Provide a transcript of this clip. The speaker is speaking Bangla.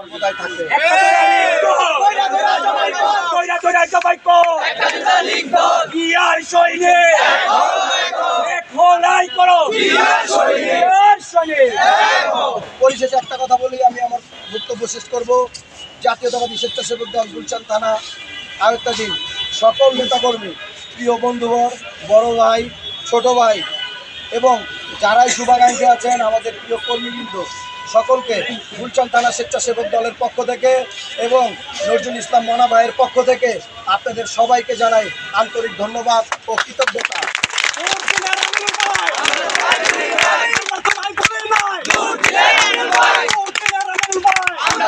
সর্বদাই থাকবে। পরিশেষে একটা কথা বলি, আমি আমার বক্তব্য শেষ করব। জাতীয়তাবাদী স্বেচ্ছাসেবক দল গুলশান থানা আয়ত্তাধীন সকল নেতাকর্মী, প্রিয় বন্ধুবর, বড় ভাই, ছোট ভাই এবং যারাই শুভাকাঙ্ক্ষী আছেন, আমাদের প্রিয় কর্মীবৃন্দ, সকলকে গুলশান থানা স্বেচ্ছাসেবক দলের পক্ষ থেকে এবং নজরুল ইসলাম মনা ভাইয়ের পক্ষ থেকে আপনাদের সবাইকে জানাই আন্তরিক ধন্যবাদ ও কৃতজ্ঞতা। আমরা